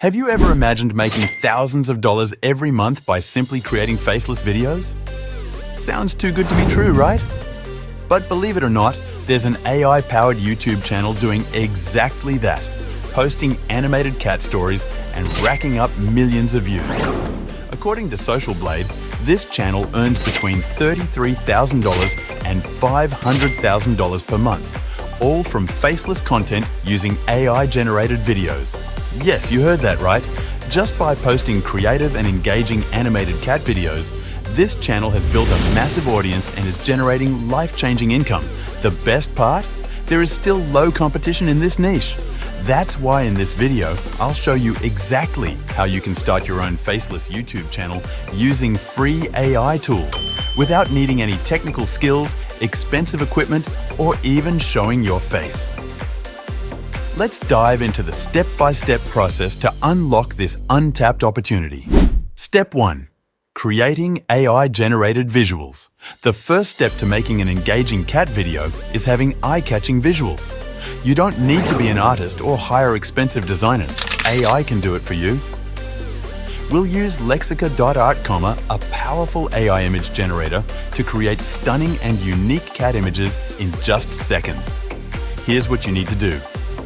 Have you ever imagined making thousands of dollars every month by simply creating faceless videos? Sounds too good to be true, right? But believe it or not, there's an AI-powered YouTube channel doing exactly that, posting animated cat stories and racking up millions of views. According to Social Blade, this channel earns between $33,000 and $500,000 per month, all from faceless content using AI-generated videos. Yes, you heard that right. Just by posting creative and engaging animated cat videos, this channel has built a massive audience and is generating life-changing income. The best part? There is still low competition in this niche. That's why in this video, I'll show you exactly how you can start your own faceless YouTube channel using free AI tools without needing any technical skills, expensive equipment, or even showing your face. Let's dive into the step-by-step process to unlock this untapped opportunity. Step 1. Creating AI-generated visuals. The first step to making an engaging cat video is having eye-catching visuals. You don't need to be an artist or hire expensive designers. AI can do it for you. We'll use Lexica.art, a powerful AI image generator, to create stunning and unique cat images in just seconds. Here's what you need to do.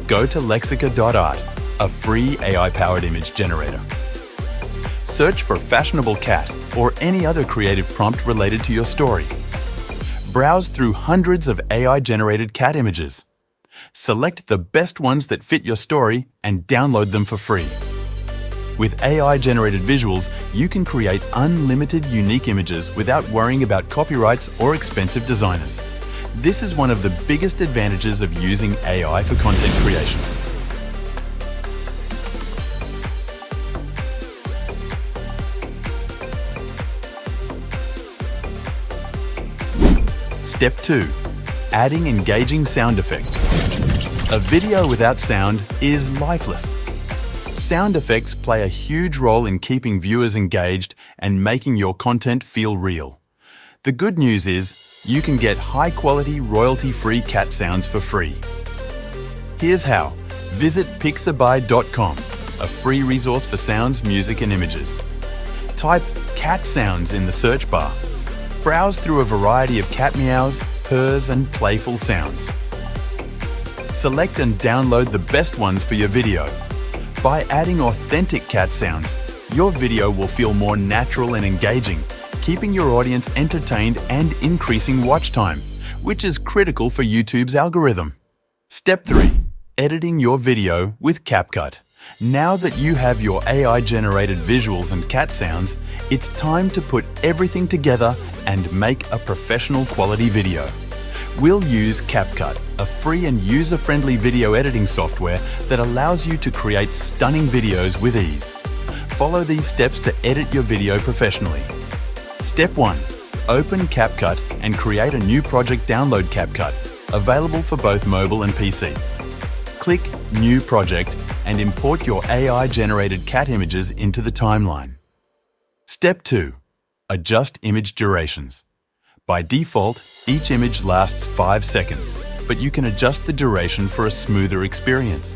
Go to Lexica.art, a free AI-powered image generator. Search for fashionable cat or any other creative prompt related to your story. Browse through hundreds of AI-generated cat images. Select the best ones that fit your story and download them for free. With AI-generated visuals, you can create unlimited unique images without worrying about copyrights or expensive designers. This is one of the biggest advantages of using AI for content creation. Step 2. Adding engaging sound effects. A video without sound is lifeless. Sound effects play a huge role in keeping viewers engaged and making your content feel real. The good news is, you can get high-quality, royalty-free cat sounds for free. Here's how. Visit pixabay.com, a free resource for sounds, music, and images. Type cat sounds in the search bar. Browse through a variety of cat meows, purrs, and playful sounds. Select and download the best ones for your video. By adding authentic cat sounds, your video will feel more natural and engaging, keeping your audience entertained and increasing watch time, which is critical for YouTube's algorithm. Step 3. Editing your video with CapCut. Now that you have your AI-generated visuals and cat sounds, it's time to put everything together and make a professional quality video. We'll use CapCut, a free and user-friendly video editing software that allows you to create stunning videos with ease. Follow these steps to edit your video professionally. Step 1. Open CapCut and create a new project. Download CapCut, available for both mobile and PC. Click New Project and import your AI-generated cat images into the timeline. Step 2. Adjust image durations. By default, each image lasts 5 seconds, but you can adjust the duration for a smoother experience.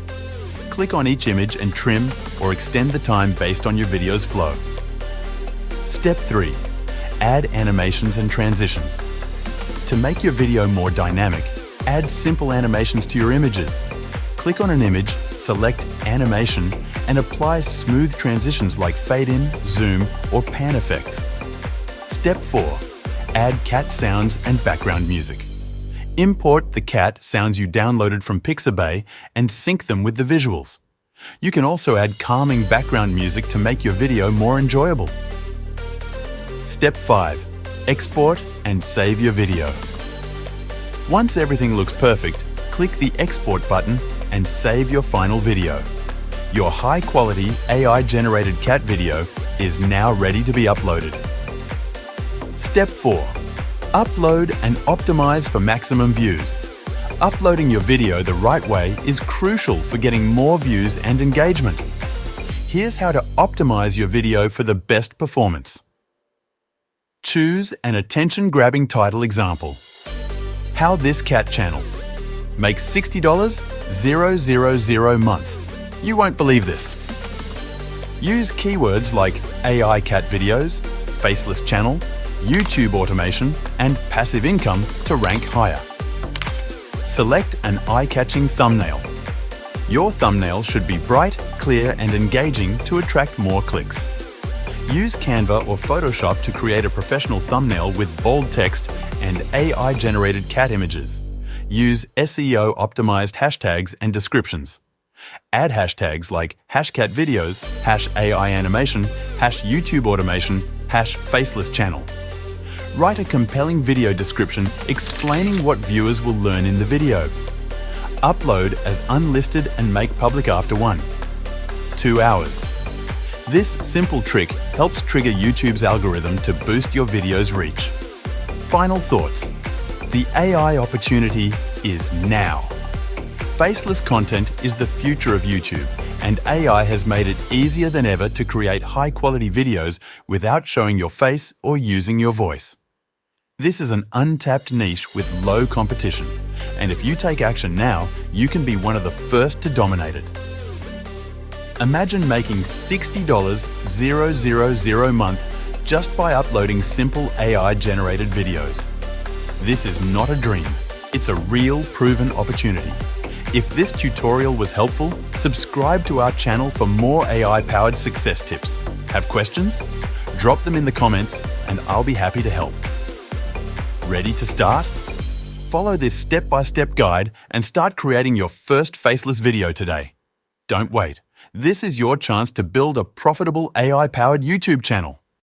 Click on each image and trim or extend the time based on your video's flow. Step 3. Add animations and transitions. To make your video more dynamic, add simple animations to your images. Click on an image, select Animation, and apply smooth transitions like fade in, zoom, or pan effects. Step 4. Add cat sounds and background music. Import the cat sounds you downloaded from Pixabay and sync them with the visuals. You can also add calming background music to make your video more enjoyable. Step 5. Export and save your video. Once everything looks perfect, click the Export button and save your final video. Your high-quality AI-generated cat video is now ready to be uploaded. Step 4. Upload and optimize for maximum views. Uploading your video the right way is crucial for getting more views and engagement. Here's how to optimize your video for the best performance. Choose an attention-grabbing title. Example: How This Cat Channel Makes $60,000 month. You won't believe this. Use keywords like AI cat videos, faceless channel, YouTube automation, and passive income to rank higher. Select an eye-catching thumbnail. Your thumbnail should be bright, clear, and engaging to attract more clicks. Use Canva or Photoshop to create a professional thumbnail with bold text and AI-generated cat images. Use SEO-optimized hashtags and descriptions. Add hashtags like #CatVideos, #AI animation, #YouTube automation, #faceless channel. Write a compelling video description explaining what viewers will learn in the video. Upload as unlisted and make public after 2 hours. This simple trick helps trigger YouTube's algorithm to boost your video's reach. Final thoughts. The AI opportunity is now. Faceless content is the future of YouTube, and AI has made it easier than ever to create high-quality videos without showing your face or using your voice. This is an untapped niche with low competition, and if you take action now, you can be one of the first to dominate it. Imagine making $60,000 a month just by uploading simple AI-generated videos. This is not a dream, it's a real, proven opportunity. If this tutorial was helpful, subscribe to our channel for more AI-powered success tips. Have questions? Drop them in the comments and I'll be happy to help. Ready to start? Follow this step-by-step guide and start creating your first faceless video today. Don't wait. This is your chance to build a profitable AI-powered YouTube channel.